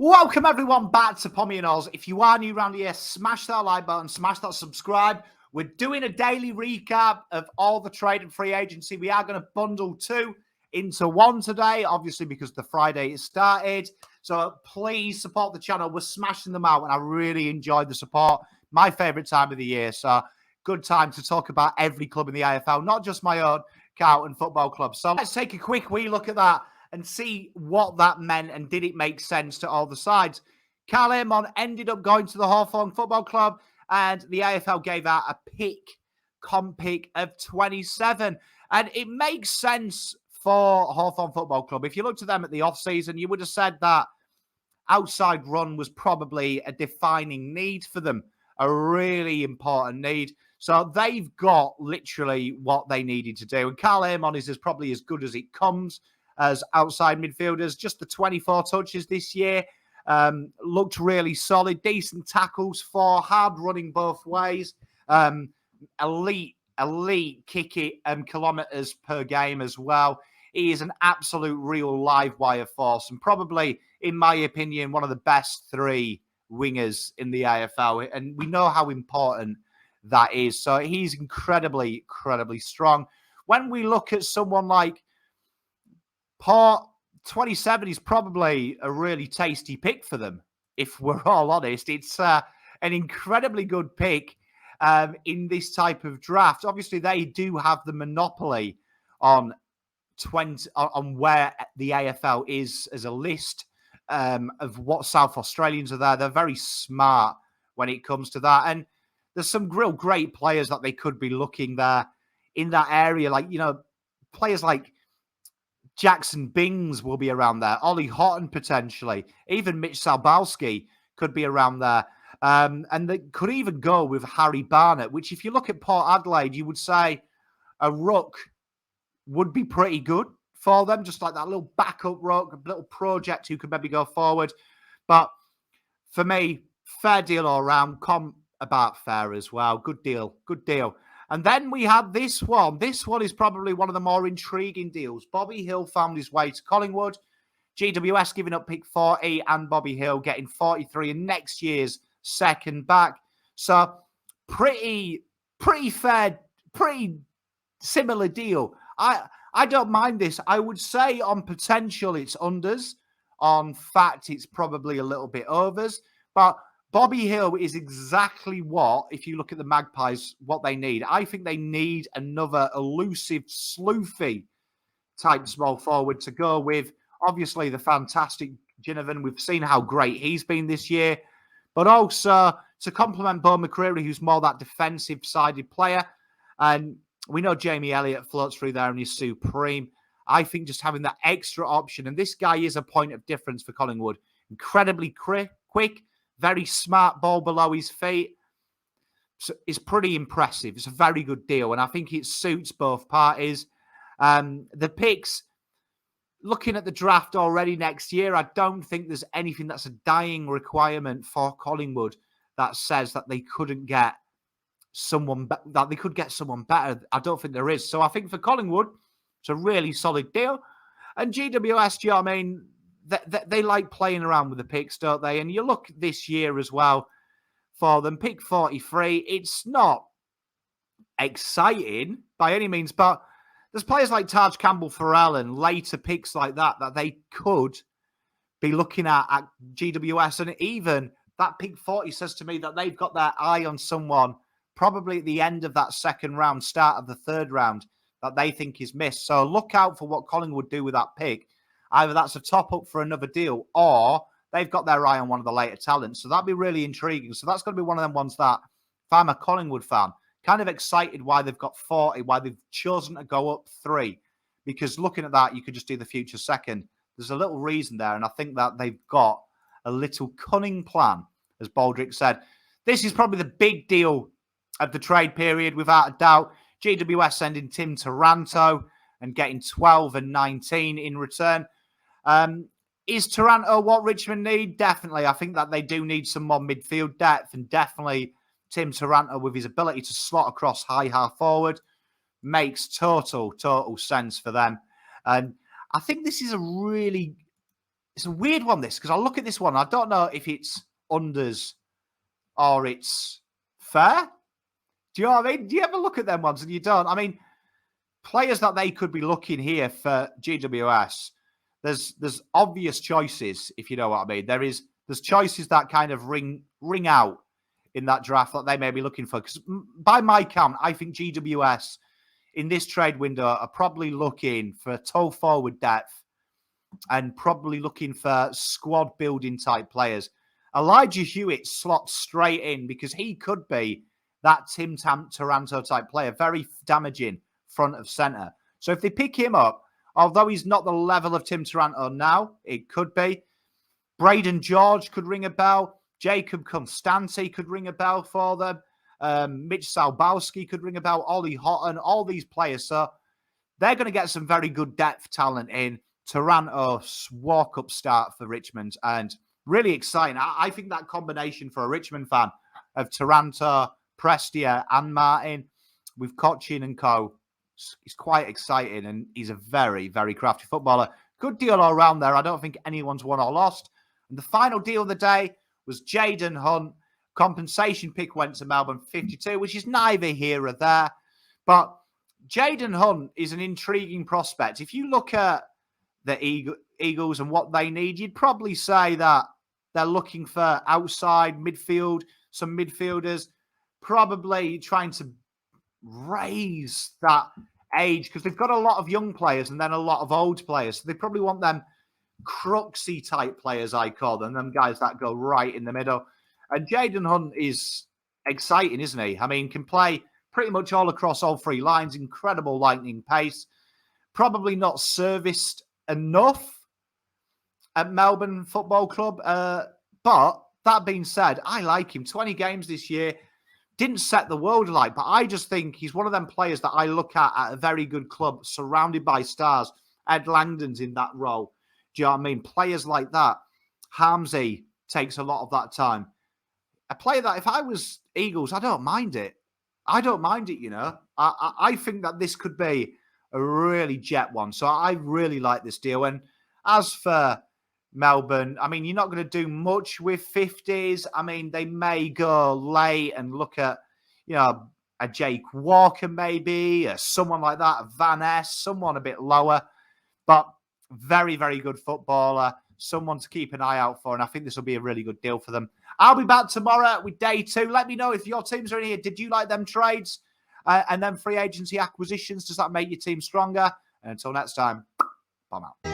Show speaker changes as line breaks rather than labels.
Welcome everyone back to Pommy and Oz. If you are new around here, smash that like button, smash that subscribe. We're doing a daily recap of all the trade and free agency. We are going to bundle two into one today, obviously because the Friday is started. So please support the channel. We're smashing them out and I really enjoyed the support. My favourite time of the year. So good time to talk about every club in the AFL, not just my own Carlton Football Club. So let's take a quick wee look at that and see what that meant and did it make sense to all the sides. Karl Amon ended up going to the Hawthorn Football Club and the AFL gave out a comp pick of 27. And it makes sense for Hawthorn Football Club. If you looked at them at the off-season, you would have said that outside run was probably a defining need for them, a really important need. So they've got literally what they needed to do. And Karl Amon is probably as good as it comes as outside midfielders. Just the 24 touches this year. Looked really solid. Decent tackles for, hard running both ways. Elite kick it kilometres per game as well. He is an absolute real live wire force and probably, in my opinion, one of the best three wingers in the AFL. And we know how important that is. So he's incredibly strong. When we look at someone like Port, 27 is probably a really tasty pick for them, if we're all honest. It's an incredibly good pick in this type of draft. Obviously, they do have the monopoly on where the AFL is as a list of what South Australians are there. They're very smart when it comes to that. And there's some real great players that they could be looking there in that area. Like, players like Jackson Bings will be around there. Ollie Houghton potentially. Even Mitch Salbowski could be around there. And they could even go with Harry Barnett, which if you look at Port Adelaide, you would say a ruck would be pretty good for them. Just like that little backup ruck, a little project who could maybe go forward. But for me, fair deal all around. About fair as well. Good deal. And then we have this one. This one is probably one of the more intriguing deals. Bobby Hill found his way to Collingwood. GWS giving up pick 40 and Bobby Hill getting 43 in next year's second back. So pretty fair, pretty similar deal. I don't mind this. I would say on potential it's unders. On fact, it's probably a little bit overs. But Bobby Hill is exactly what, if you look at the Magpies, what they need. I think they need another elusive, sleuthy type small forward to go with. Obviously, the fantastic Ginnivan. We've seen how great he's been this year. But also to complement Bo McCreary, who's more that defensive-sided player. And we know Jamie Elliott floats through there and he's supreme. I think just having that extra option, and this guy is a point of difference for Collingwood. Incredibly quick. Very smart ball below his feet. So it's pretty impressive. It's a very good deal. And I think it suits both parties. The picks, looking at the draft already next year, I don't think there's anything that's a dying requirement for Collingwood that says that they couldn't get someone, that they could get someone better. I don't think there is. So I think for Collingwood, it's a really solid deal. And GWS, do you know what I mean? They like playing around with the picks, don't they? And you look this year as well for them, pick 43. It's not exciting by any means, but there's players like Taj Campbell-Farrell and later picks like that they could be looking at GWS. And even that pick 40 says to me that they've got their eye on someone probably at the end of that second round, start of the third round, that they think is missed. So look out for what Collingwood do with that pick. Either that's a top-up for another deal or they've got their eye on one of the later talents. So that'd be really intriguing. So that's going to be one of them ones that, if I'm a Collingwood fan, kind of excited why they've got 40, why they've chosen to go up 3. Because looking at that, you could just do the future second. There's a little reason there, and I think that they've got a little cunning plan, as Baldrick said. This is probably the big deal of the trade period, without a doubt. GWS sending Tim Taranto and getting 12 and 19 in return. Is Taranto what Richmond need? Definitely. I think that they do need some more midfield depth, and definitely Tim Taranto with his ability to slot across high half forward makes total sense for them. And I think this is a really It's a weird one, this, because I look at this one. I don't know if it's unders or it's fair. Do you know what I mean? Do you ever look at them ones and you don't? I mean, players that they could be looking here for GWS, there's obvious choices, if you know what I mean. There's choices that kind of ring out in that draft that they may be looking for. Because by my count, I think GWS in this trade window are probably looking for tall forward depth and probably looking for squad building type players. Elijah Hewitt slots straight in because he could be that Tim Taranto type player, very damaging front of centre. So if they pick him up, although he's not the level of Tim Taranto now, it could be. Braden George could ring a bell. Jacob Constanti could ring a bell for them. Mitch Salbowski could ring a bell. Ollie Houghton, all these players. So they're going to get some very good depth talent in. Taranto's walk-up start for Richmond, and really exciting. I think that combination for a Richmond fan of Taranto, Prestia and Martin with Cochin and co is quite exciting, and he's a very, very crafty footballer. Good deal all around there. I don't think anyone's won or lost. And the final deal of the day was Jayden Hunt. Compensation pick went to Melbourne 52, which is neither here or there. But Jayden Hunt is an intriguing prospect. If you look at the Eagles and what they need, you'd probably say that they're looking for outside midfield, some midfielders, probably trying to raise that age because they've got a lot of young players and then a lot of old players. So they probably want them Cruxy type players, I call them guys that go right in the middle. And Jayden Hunt is exciting, isn't he? I mean, can play pretty much all across all three lines, incredible lightning pace, probably not serviced enough at Melbourne Football Club. But that being said, I like him. 20 games this year. Didn't set the world alight, but I just think he's one of them players that I look at a very good club, surrounded by stars. Ed Langdon's in that role. Do you know what I mean? Players like that. Harmsy takes a lot of that time. A player that if I was Eagles, I don't mind it. I don't mind it, you know. I think that this could be a really jet one. So I really like this deal. And as for Melbourne, I mean, you're not going to do much with 50s. I mean, they may go late and look at, you know, a Jake Walker maybe, or someone like that, a Van Ness, someone a bit lower. But very, very good footballer, someone to keep an eye out for. And I think this will be a really good deal for them. I'll be back tomorrow with day 2. Let me know if your teams are in here. Did you like them trades? And then free agency acquisitions, does that make your team stronger? And until next time, I'm out.